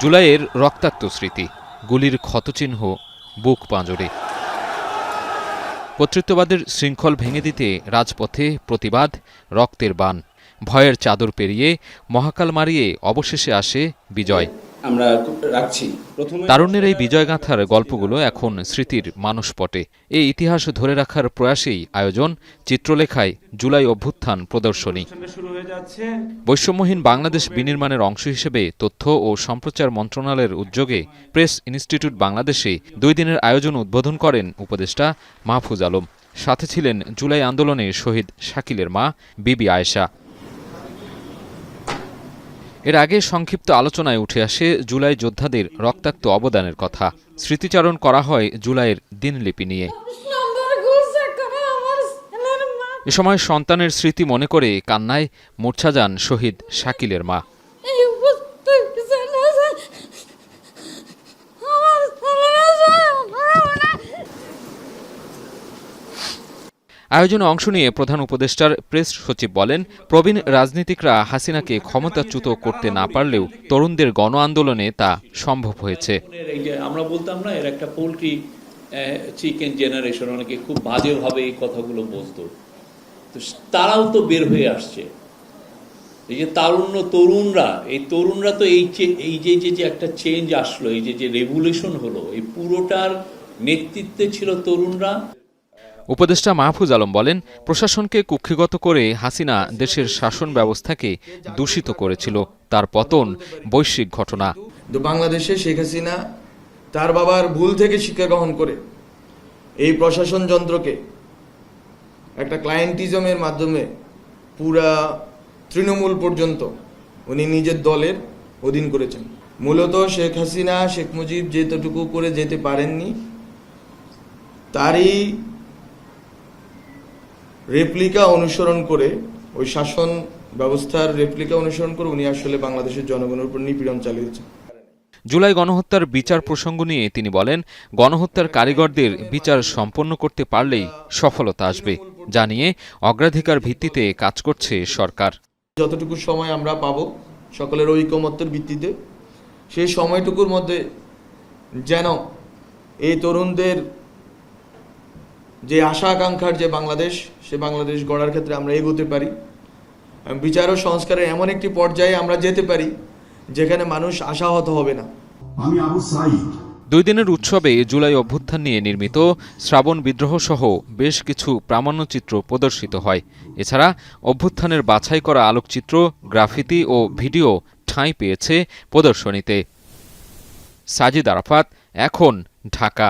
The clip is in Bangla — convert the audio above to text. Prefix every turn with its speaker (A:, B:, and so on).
A: জুলাইয়ের রক্তাক্ত স্মৃতি, গুলির ক্ষতচিহ্ন বুক পাঁজরে। কর্তৃত্ববাদের শৃঙ্খল ভেঙে দিতে রাজপথে প্রতিবাদ, রক্তের বান, ভয়ের চাদর পেরিয়ে মহাকাল মারিয়ে অবশেষে আসে বিজয়।
B: আমরা রাখছি
A: তারুণ্যের এই বিজয়গাথার গল্পগুলো এখন স্মৃতির মানসপটে। এই ইতিহাস ধরে রাখার প্রয়াসেই আয়োজন চিত্রলেখায় জুলাই অভ্যুত্থান প্রদর্শনী। বৈষম্যহীন বাংলাদেশ বিনির্মাণের অংশ হিসেবে তথ্য ও সম্প্রচার মন্ত্রণালয়ের উদ্যোগে প্রেস ইনস্টিটিউট বাংলাদেশে 2 দিনের আয়োজন উদ্বোধন করেন উপদেষ্টা মাহফুজ আলম। সাথে ছিলেন জুলাই আন্দোলনে শহীদ শাকিলের মা বিবি আয়েশা। এর আগে সংক্ষিপ্ত আলোচনায় উঠে আসে জুলাই যোদ্ধাদের রক্তাক্ত অবদানের কথা। স্মৃতিচারণ করা হয় জুলাইয়ের দিনলিপি নিয়ে। এ সময় সন্তানের স্মৃতি মনে করে কান্নায় মূর্ছা যান শহীদ শাকিলের মা। আয়োজনে অংশ নিয়ে প্রধান উপদেষ্টার প্রেস সচিব বলেন, প্রবীণ রাজনীতিকরা হাসিনাকে ক্ষমতাচ্যুত করতে না পারলেও তরুণদের গণ আন্দোলনে তা সম্ভব হয়েছে।
C: আমরা বলতাম না, এর একটা পোল্ট্রি চিকেন জেনারেশন, অনেকে খুব বাজেভাবে এই কথাগুলো বলতো, তো তারাও তো বের হয়ে আসছে। এই যে তরুণরা তো এই যে একটা চেঞ্জ আসলো, এই যে রেভলিউশন হলো, এই পুরোটার নেতৃত্বে ছিল তরুণরা।
A: উপদেষ্টা মাহফুজ আলম বলেন, প্রশাসনকে কুক্ষিগত করে হাসিনা দেশের শাসন ব্যবস্থাকে দূষিত করেছিল। তার পতন বৈশ্বিক ঘটনা।
D: বাংলাদেশে শেখ হাসিনা তার বাবার ভুল থেকে শিক্ষা গ্রহণ করে এই প্রশাসন যন্ত্রকে একটা ক্লায়েন্টিজমের মাধ্যমে পুরা তৃণমূল পর্যন্ত উনি নিজের দলের অধীন করেছেন। মূলত শেখ হাসিনা, শেখ মুজিব যেতটুকু করে যেতে পারেননি, তারই রেপ্লিকা অনুসরণ করে, ওই শাসন ব্যবস্থার রেপ্লিকা অনুসরণ করে উনি আসলে বাংলাদেশের জনগণের উপর নিপীড়ন চালিয়েছেন।
A: জুলাই গণহত্যার বিচার প্রসঙ্গ নিয়ে তিনি বলেন, গণহত্যার কারিগরদের বিচার সম্পন্ন করতে পারলেই সফলতা আসবে, জানিয়ে অগ্রাধিকার ভিত্তিতে কাজ করছে সরকার।
D: যতটুকু সময় আমরা পাব সকলের ঐকমত্যের ভিত্তিতে, সেই সময়টুকুর মধ্যে যেন এই তরুণদের যে আশা আকাঙ্ক্ষার যে বাংলাদেশ, সে বাংলাদেশ গড়ার ক্ষেত্রে আমরা এগোতে পারি। বিচার ও সংস্কারের এমন একটি পর্যায়ে আমরা যেতে পারি যেখানে মানুষ আশাহত হবে না।
A: 2 দিনের উৎসবে জুলাই অভ্যুত্থান নিয়ে নির্মিত শ্রাবণ বিদ্রোহ সহ বেশ কিছু প্রামাণ্যচিত্র প্রদর্শিত হয়। এছাড়া অভ্যুত্থানের বাছাই করা আলোকচিত্র, গ্রাফিতি ও ভিডিও ঠাঁই পেয়েছে প্রদর্শনীতে। সাজিদ আরাফাত, এখন, ঢাকা।